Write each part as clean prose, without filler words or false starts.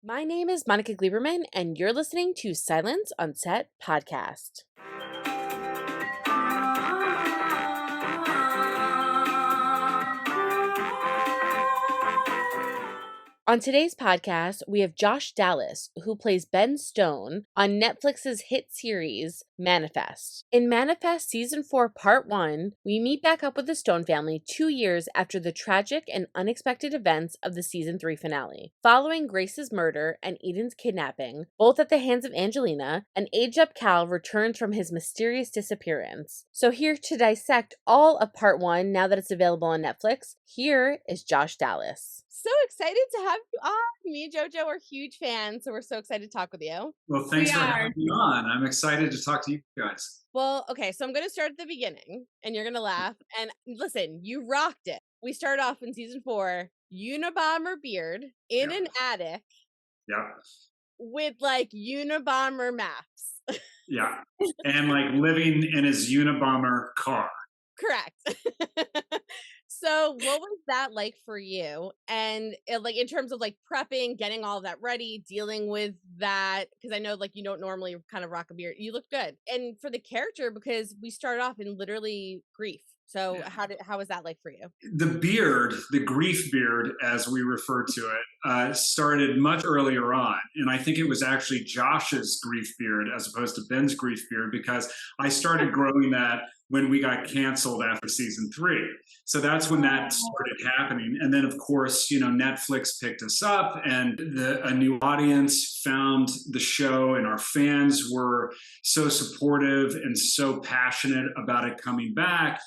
My name is Monica Gleberman, and you're listening to Silence on Set podcast. On today's podcast, we have Josh Dallas, who plays Ben Stone on Netflix's hit series Manifest. In Manifest Season 4, Part 1, we meet back up with the Stone family 2 years after the tragic and unexpected events of the Season 3 finale. Following Grace's murder and Eden's kidnapping, both at the hands of Angelina, an aged-up Cal returns from his mysterious disappearance. So here to dissect all of Part 1, now that it's available on Netflix, here is Josh Dallas. So excited to have you on. Me and Jojo are huge fans, so we're so excited to talk with you. Well, thanks for having me on. I'm excited to talk to you guys. Well, okay, so I'm going to start at the beginning, and you're going to laugh. And listen, you rocked it. We start off in Season 4, Unabomber beard in an attic. Yeah. With, like, Unabomber maps. Yeah. And, like, living in his Unabomber car. Correct. So what was that like for you? And like in terms of like prepping, getting all of that ready, dealing with that, because I know like you don't normally kind of rock a beard. You look good. And for the character, because we start off in literally grief. So yeah. How was that like for you? The beard, the grief beard, as we refer to it, started much earlier on. And I think it was actually Josh's grief beard as opposed to Ben's grief beard, because I started growing that when we got canceled after Season 3. So that's when that started happening. And then, of course, you know, Netflix picked us up and a new audience found the show, and our fans were so supportive and so passionate about it coming back.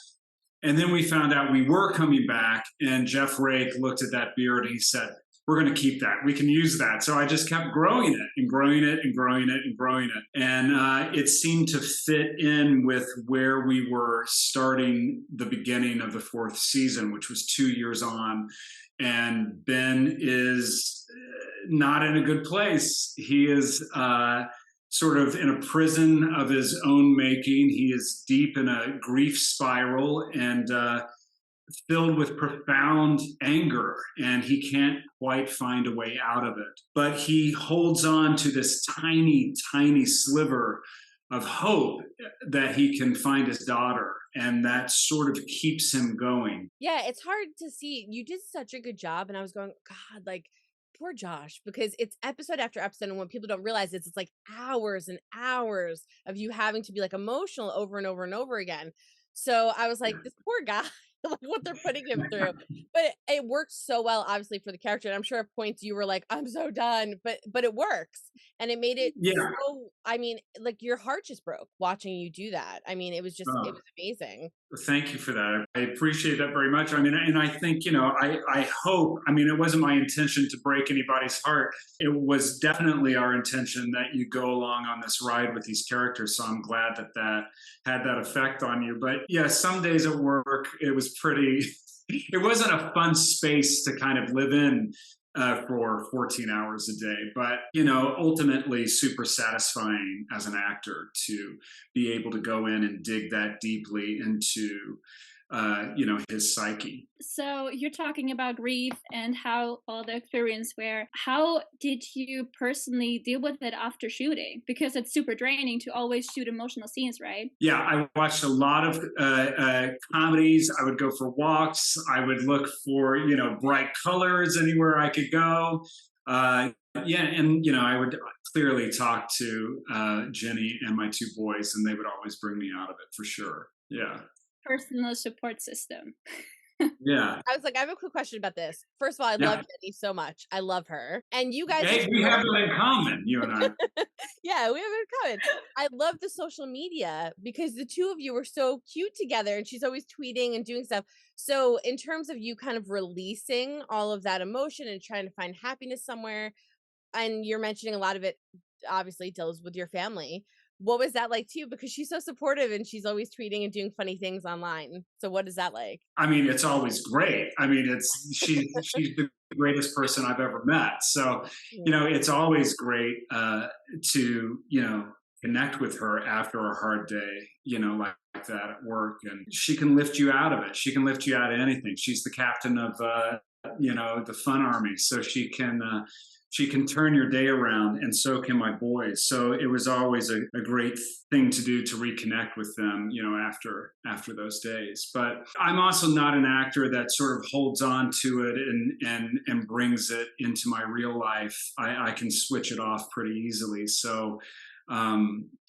And then we found out we were coming back, and Jeff Rake looked at that beard and he said, we're going to keep that. We can use that. So I just kept growing it and growing it and growing it and growing it. And it seemed to fit in with where we were starting the beginning of the 4th season, which was 2 years on. And Ben is not in a good place. He is sort of in a prison of his own making. He is deep in a grief spiral and filled with profound anger, and he can't quite find a way out of it. But he holds on to this tiny, tiny sliver of hope that he can find his daughter, and that sort of keeps him going. Yeah, it's hard to see. You did such a good job, and I was going, God, like, poor Josh, because it's episode after episode, and when people don't realize it's like hours and hours of you having to be like emotional over and over and over again. So I was like, this poor guy, like what they're putting him through. But it works so well, obviously, for the character. And I'm sure at points you were like, I'm so done, but it works. And it made it so, I mean, like your heart just broke watching you do that. I mean, it was just, it was amazing. Thank you for that. I appreciate that very much. I mean, and I think, you know, I hope, I mean, it wasn't my intention to break anybody's heart. It was definitely our intention that you go along on this ride with these characters. So I'm glad that that had that effect on you. But yeah, some days at work, it was pretty, it wasn't a fun space to kind of live in for 14 hours a day. But, you know, ultimately super satisfying as an actor to be able to go in and dig that deeply into, you know, his psyche. So you're talking about grief and how all the experience were. How did you personally deal with it after shooting? Because it's super draining to always shoot emotional scenes, right? Yeah, I watched a lot of comedies. I would go for walks. I would look for, you know, bright colors anywhere I could go. Yeah, and, you know, I would clearly talk to Jenny and my 2 boys, and they would always bring me out of it for sure. Yeah. Personal support system. Yeah. I was like, I have a quick question about this. First of all, I love Jenny so much. I love her. And you guys... Hey, we have it in common, you and I. Yeah, we have it in common. I love the social media because the 2 of you are so cute together, and she's always tweeting and doing stuff. So in terms of you kind of releasing all of that emotion and trying to find happiness somewhere, and you're mentioning a lot of it obviously deals with your family. What was that like too? Because she's so supportive and she's always tweeting and doing funny things online. So what is that like? I mean, it's always great. I mean, she's the greatest person I've ever met. So, you know, it's always great to, you know, connect with her after a hard day, you know, like that at work. And she can lift you out of it. She can lift you out of anything. She's the captain of, you know, the fun army. So she can She can turn your day around, and so can my boys. So it was always a great thing to do to reconnect with them, after those days. But I'm also not an actor that sort of holds on to it and brings it into my real life. I can switch it off pretty easily. So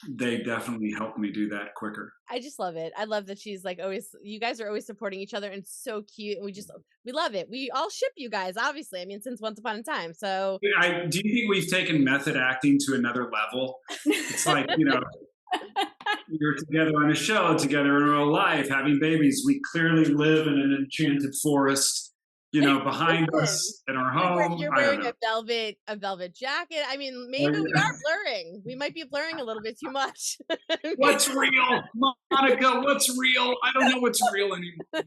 they definitely helped me do that quicker. I just love it. I love that she's like always, you guys are always supporting each other and so cute. And we love it. We all ship you guys, obviously. I mean, since Once Upon a Time. So Do you think we've taken method acting to another level? It's like, we're together on a show, together in real life, having babies. We clearly live in an enchanted forest, behind us at our home. You're wearing a velvet jacket. I mean, maybe we are blurring. We might be blurring a little bit too much. What's real, Monica? What's real? I don't know what's real anymore.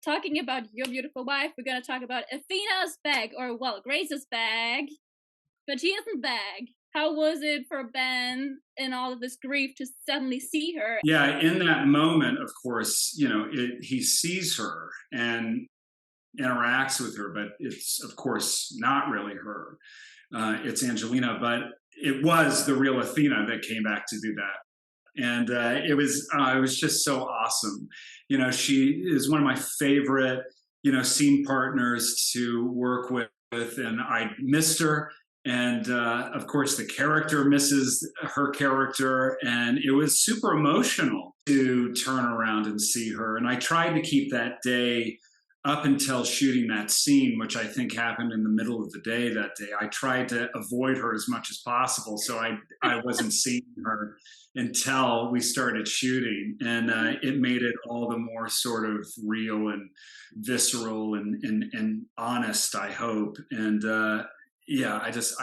Talking about your beautiful wife, we're gonna talk about Athena's bag, or Grace's bag, but she isn't bag. How was it for Ben in all of this grief to suddenly see her? Yeah, in that moment, of course, he sees her and interacts with her, but it's of course not really her. It's Angelina, but it was the real Athena that came back to do that. And it was just so awesome. She is one of my favorite, scene partners to work with, and I missed her. And of course, the character misses her character, and it was super emotional to turn around and see her. And I tried to keep that day up until shooting that scene, which I think happened in the middle of the day that day. I tried to avoid her as much as possible, so I wasn't seeing her until we started shooting, and it made it all the more sort of real and visceral and honest, I hope. And I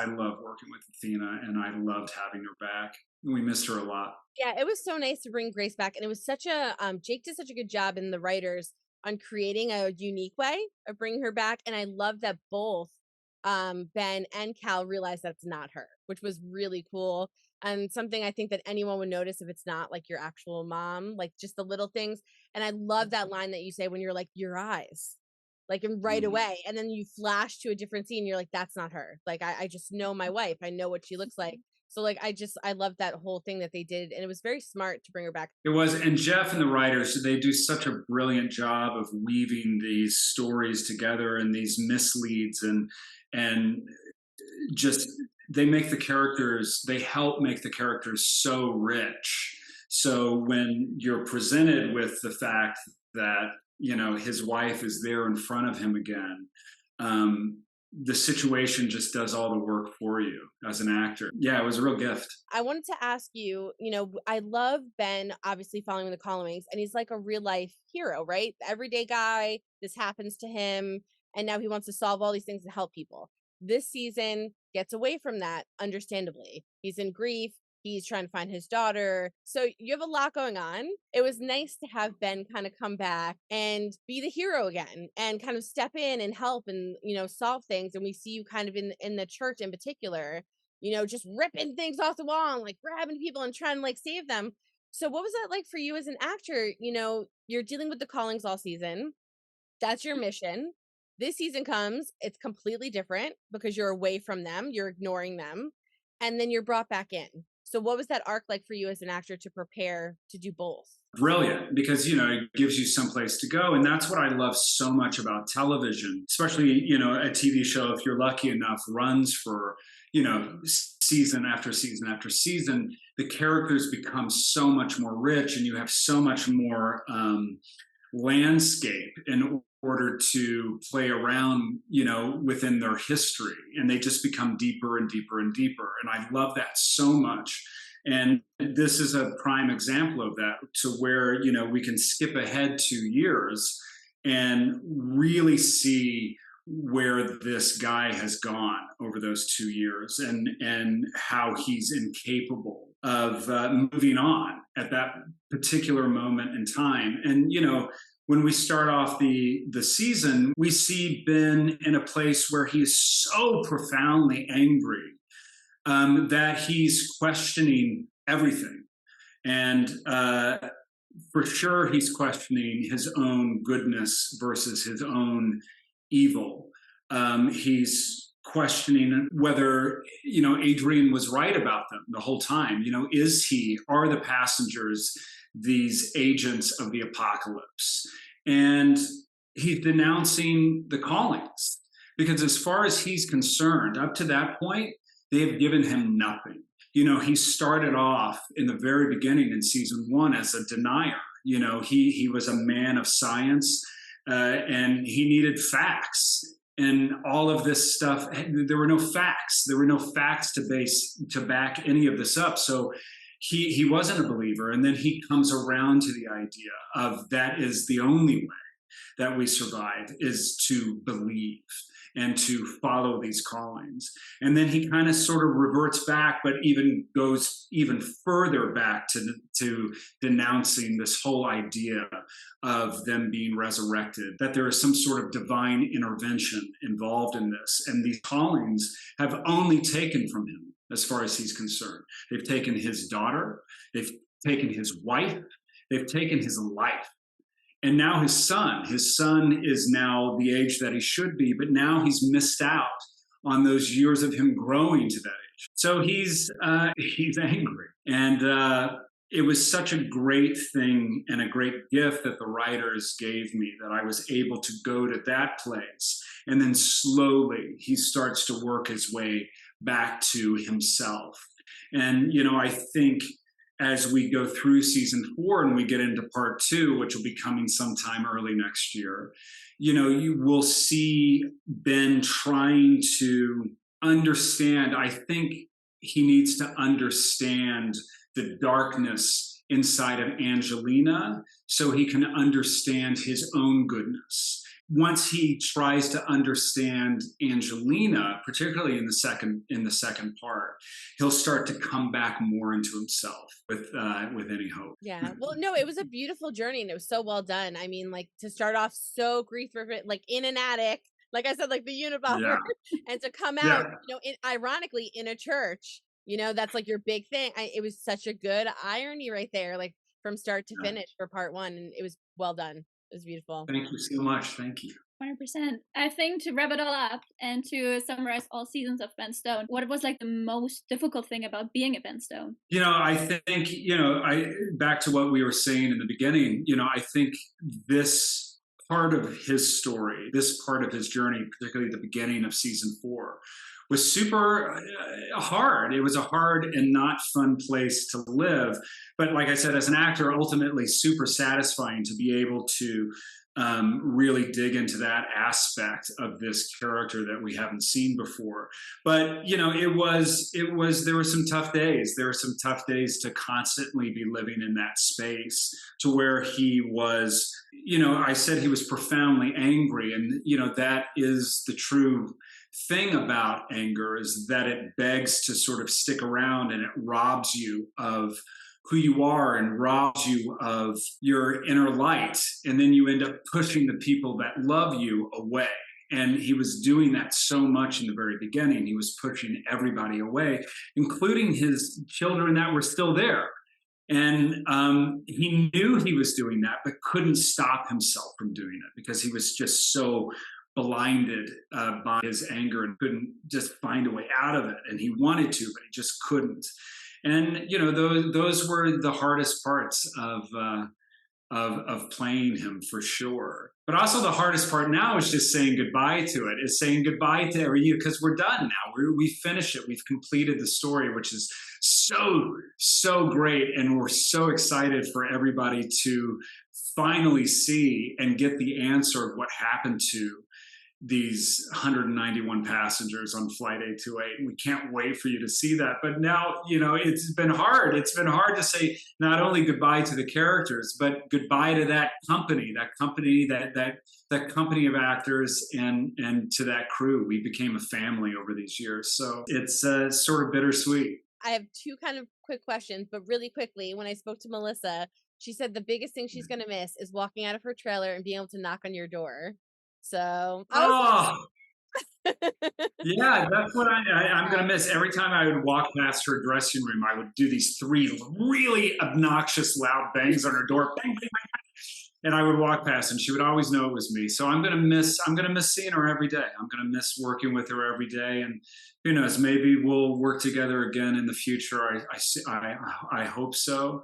love working with Athena, and I loved having her back. We missed her a lot. Yeah, it was so nice to bring Grace back, and it was such a Jake did such a good job in the writers on creating a unique way of bringing her back, and I love that both Ben and Cal realized that's not her, which was really cool, and something I think that anyone would notice if it's not like your actual mom, like just the little things. And I love that line that you say when you're like, your eyes, like, and right away, and then you flash to a different scene, you're like, that's not her. Like, I just know my wife, I know what she looks like. So like, I love that whole thing that they did, and it was very smart to bring her back. It was, and Jeff and the writers, they do such a brilliant job of weaving these stories together and these misleads, and just they help make the characters so rich. So when you're presented with the fact that his wife is there in front of him again, the situation just does all the work for you as an actor. Yeah, it was a real gift. I wanted to ask you, I love Ben obviously following the callings, and he's like a real life hero, right? The everyday guy, this happens to him, and now he wants to solve all these things and help people. This season gets away from that, understandably. He's in grief. He's trying to find his daughter. So you have a lot going on. It was nice to have Ben kind of come back and be the hero again and kind of step in and help and, solve things. And we see you kind of in the church in particular, just ripping things off the wall and like grabbing people and trying to like save them. So what was that like for you as an actor? You're dealing with the callings all season. That's your mission. This season comes, it's completely different because you're away from them, you're ignoring them, and then you're brought back in. So what was that arc like for you as an actor to prepare to do both? Brilliant, because it gives you someplace to go, and that's what I love so much about television, especially a TV show, if you're lucky enough, runs for season after season after season. The characters become so much more rich, and you have so much more landscape in order to play around within their history, and they just become deeper and deeper and deeper, and I love that so much. And this is a prime example of that, to where we can skip ahead 2 years and really see where this guy has gone over those 2 years, and how he's incapable of moving on at that particular moment in time. And when we start off the season, we see Ben in a place where he's so profoundly angry that he's questioning everything. And for sure, he's questioning his own goodness versus his own evil. He's questioning whether, Adrian was right about them the whole time. Are the passengers these agents of the apocalypse? And he's denouncing the callings, because as far as he's concerned, up to that point, they've given him nothing. He started off in the very beginning in season 1 as a denier. He was a man of science, and he needed facts. And all of this stuff, there were no facts. There were no facts to back any of this up. So he wasn't a believer. And then he comes around to the idea of that is the only way that we survive, is to believe and to follow these callings. And then he kind of sort of reverts back, but even goes even further back to denouncing this whole idea of them being resurrected, that there is some sort of divine intervention involved in this. And these callings have only taken from him, as far as he's concerned. They've taken his daughter, they've taken his wife, they've taken his life. And now his son is now the age that he should be, but now he's missed out on those years of him growing to that age. So he's angry. And it was such a great thing and a great gift that the writers gave me, that I was able to go to that place. And then slowly he starts to work his way back to himself. And, I think as we go through season 4 and we get into part 2, which will be coming sometime early next year, you will see Ben trying to understand. I think he needs to understand the darkness inside of Angelina so he can understand his own goodness. Once he tries to understand Angelina, particularly in the second part, he'll start to come back more into himself with any hope. Yeah. Well, no, it was a beautiful journey and it was so well done. I mean, like, to start off so grief-driven, like in an attic, like I said, like the Unabomber, and to come out, ironically in a church, that's like your big thing. It was such a good irony right there, like from start to finish for part 1, and it was well done. It was beautiful. Thank you so much. Thank you. 100%. I think to wrap it all up and to summarize all seasons of Ben Stone, what was like the most difficult thing about being a Ben Stone? I think, back to what we were saying in the beginning, I think this part of his story, this part of his journey, particularly the beginning of season 4, was super hard. It was a hard and not fun place to live. But like I said, as an actor, ultimately super satisfying to be able to really dig into that aspect of this character that we haven't seen before. But, there were some tough days. There were some tough days to constantly be living in that space, to where he was, I said he was profoundly angry. And, that is the true thing about anger, is that it begs to sort of stick around, and it robs you of who you are and robs you of your inner light. And then you end up pushing the people that love you away. And he was doing that so much in the very beginning. He was pushing everybody away, including his children that were still there. And he knew he was doing that, but couldn't stop himself from doing it, because he was just so blinded by his anger and couldn't just find a way out of it. And he wanted to, but he just couldn't. And those were the hardest parts of playing him, for sure. But also the hardest part now is just saying goodbye to it. Is saying goodbye to you, because we're done now. We finished it. We've completed the story, which is so great, and we're so excited for everybody to finally see and get the answer of what happened to these 191 passengers on Flight 828. And we can't wait for you to see that. But now, it's been hard. It's been hard to say not only goodbye to the characters, but goodbye to that company that company of actors and to that crew. We became a family over these years. So it's sort of bittersweet. I have 2 kind of quick questions, but really quickly, when I spoke to Melissa, she said the biggest thing she's going to miss is walking out of her trailer and being able to knock on your door. So, yeah, that's what I'm going to miss. Every time I would walk past her dressing room, I would do these 3 really obnoxious, loud bangs on her door. Bang, bang, bang. and I would walk past, and she would always know it was me. So I'm gonna miss seeing her every day. I'm gonna miss working with her every day, and who knows, maybe we'll work together again in the future. I hope so.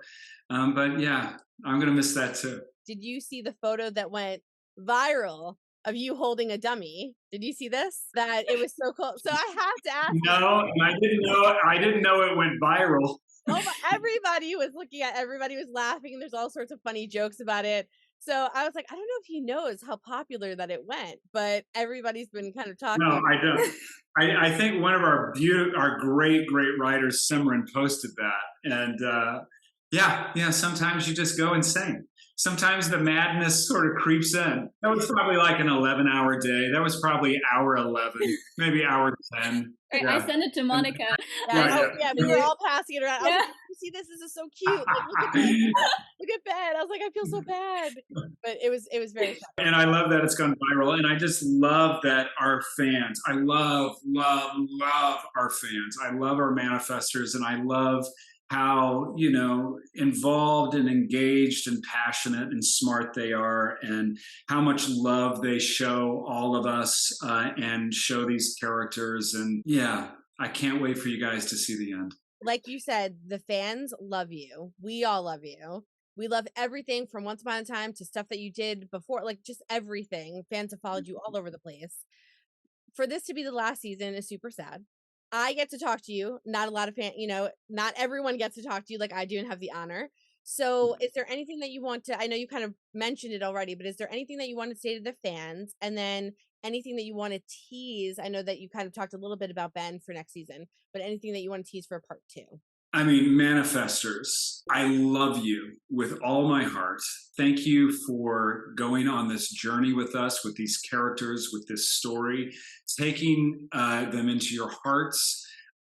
But yeah, I'm gonna miss that too. Did you see the photo that went viral of you holding a dummy? Did you see this? That it was so cool. So I have to ask. No, and I didn't know it went viral. Oh, but everybody was looking at, everybody was laughing, and there's all sorts of funny jokes about it. So I was like, I don't know if he knows how popular that it went, but everybody's been kind of talking. No, I don't. I think one of our great writers, Simran, posted that, and yeah. Sometimes you just go insane. Sometimes the madness sort of creeps in. That was probably like an 11-hour day. That was probably hour 11, maybe hour 10. I sent it to Monica. We were all passing it around. I was like, you see this? This is so cute. Like, look at Ben. Look at Ben. I was like, I feel so bad. But it was very fun. And I love that it's gone viral. And I just love that our fans, I love our fans. I love our manifestors, and I love how, involved and engaged and passionate and smart they are, and how much love they show all of us and show these characters. And yeah, I can't wait for you guys to see the end. Like you said, the fans love you. We all love you. We love everything from Once Upon a Time to stuff that you did before, like just everything. Fans have followed you all over the place. For this to be the last season is super sad. I get to talk to you. Not a lot of not everyone gets to talk to you like I do and have the honor. So is there anything that you want to, I know you kind of mentioned it already, but is there anything that you want to say to the fans? And then anything that you want to tease? I know that you kind of talked a little bit about Ben for next season, but anything that you want to tease for part 2? I mean, manifestors, I love you with all my heart. Thank you for going on this journey with us, with these characters, with this story, taking them into your hearts.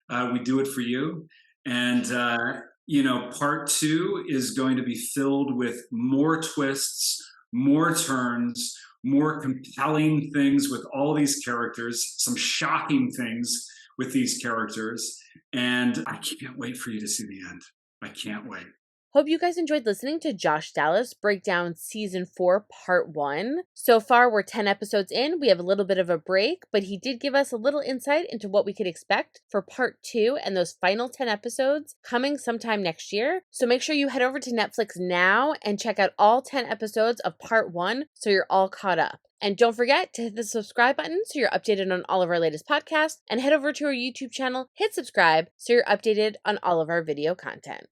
We do it for you. And, part 2 is going to be filled with more twists, more turns, more compelling things with all these characters, some shocking things with these characters. And I can't wait for you to see the end. I can't wait. Hope you guys enjoyed listening to Josh Dallas break down season 4, part 1. So far, we're 10 episodes in. We have a little bit of a break, but he did give us a little insight into what we could expect for part 2 and those final 10 episodes coming sometime next year. So make sure you head over to Netflix now and check out all 10 episodes of part 1 so you're all caught up. And don't forget to hit the subscribe button so you're updated on all of our latest podcasts, and head over to our YouTube channel, hit subscribe so you're updated on all of our video content.